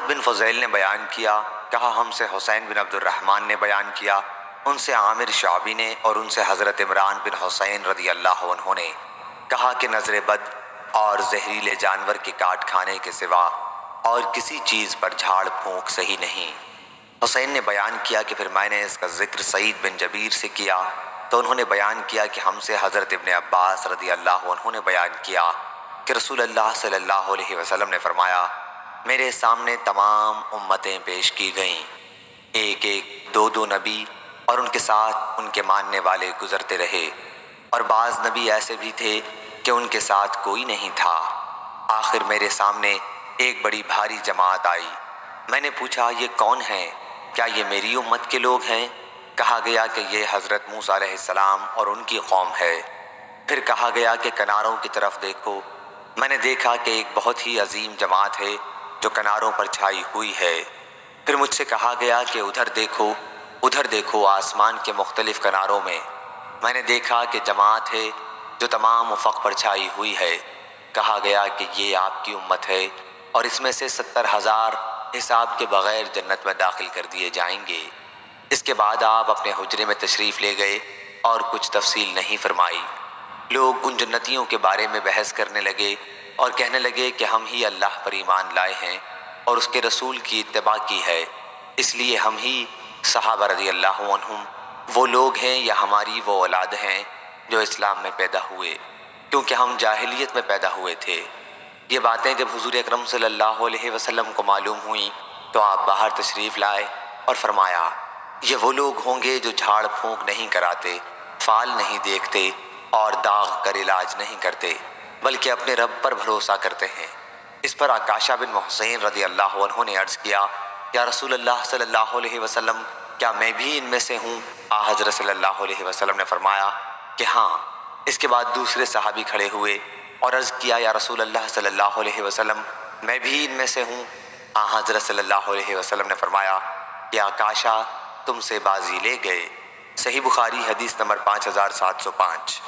بن فضیل نے بیان کیا، کہا ہم سے حسین بن عبد الرحمن نے بیان کیا، ان سے عامر شعبی نے، اور ان سے حضرت عمران بن حسین رضی اللہ عنہ نے کہا کہ نظر بد اور زہریلے جانور کے کاٹ کھانے کے سوا اور کسی چیز پر جھاڑ پھونک صحیح نہیں۔ حسین نے بیان کیا کہ پھر میں نے اس کا ذکر سعید بن جبیر سے کیا تو انہوں نے بیان کیا کہ ہم سے حضرت ابن عباس رضی اللہ عنہ نے بیان کیا کہ رسول اللہ صلی اللہ علیہ وسلم نے فرمایا، میرے سامنے تمام امتیں پیش کی گئیں، ایک ایک دو دو نبی اور ان کے ساتھ ان کے ماننے والے گزرتے رہے، اور بعض نبی ایسے بھی تھے کہ ان کے ساتھ کوئی نہیں تھا۔ آخر میرے سامنے ایک بڑی بھاری جماعت آئی۔ میں نے پوچھا، یہ کون ہیں؟ کیا یہ میری امت کے لوگ ہیں؟ کہا گیا کہ یہ حضرت موسیٰ علیہ السلام اور ان کی قوم ہے۔ پھر کہا گیا کہ کناروں کی طرف دیکھو۔ میں نے دیکھا کہ ایک بہت ہی عظیم جماعت ہے جو کناروں پر چھائی ہوئی ہے۔ پھر مجھ سے کہا گیا کہ ادھر دیکھو آسمان کے مختلف کناروں میں۔ میں نے دیکھا کہ جماعت ہے جو تمام افق پر چھائی ہوئی ہے۔ کہا گیا کہ یہ آپ کی امت ہے، اور اس میں سے 70,000 حساب کے بغیر جنت میں داخل کر دیے جائیں گے۔ اس کے بعد آپ اپنے حجرے میں تشریف لے گئے اور کچھ تفصیل نہیں فرمائی۔ لوگ ان جنتیوں کے بارے میں بحث کرنے لگے اور کہنے لگے کہ ہم ہی اللہ پر ایمان لائے ہیں اور اس کے رسول کی اتباع کی ہے، اس لیے ہم ہی صحابہ رضی اللہ عنہم وہ لوگ ہیں یا ہماری وہ اولاد ہیں جو اسلام میں پیدا ہوئے، کیونکہ ہم جاہلیت میں پیدا ہوئے تھے۔ یہ باتیں جب حضور اکرم صلی اللہ علیہ وسلم کو معلوم ہوئیں تو آپ باہر تشریف لائے اور فرمایا، یہ وہ لوگ ہوں گے جو جھاڑ پھونک نہیں کراتے، فال نہیں دیکھتے اور داغ کر علاج نہیں کرتے، بلکہ اپنے رب پر بھروسہ کرتے ہیں۔ اس پر عکاشہ بن محسن رضی اللہ عنہ نے عرض کیا، یا رسول اللہ صلی اللہ علیہ وسلم، کیا میں بھی ان میں سے ہوں؟ حضرت صلی اللہ علیہ وسلم نے فرمایا کہ ہاں۔ اس کے بعد دوسرے صحابی کھڑے ہوئے اور عرض کیا، یا رسول اللہ صلی اللہ علیہ وسلم، میں بھی ان میں سے ہوں؟ حضرت صلی اللہ علیہ وسلم نے فرمایا کہ عکاشہ تم سے بازی لے گئے۔ صحیح بخاری حدیث نمبر 5705۔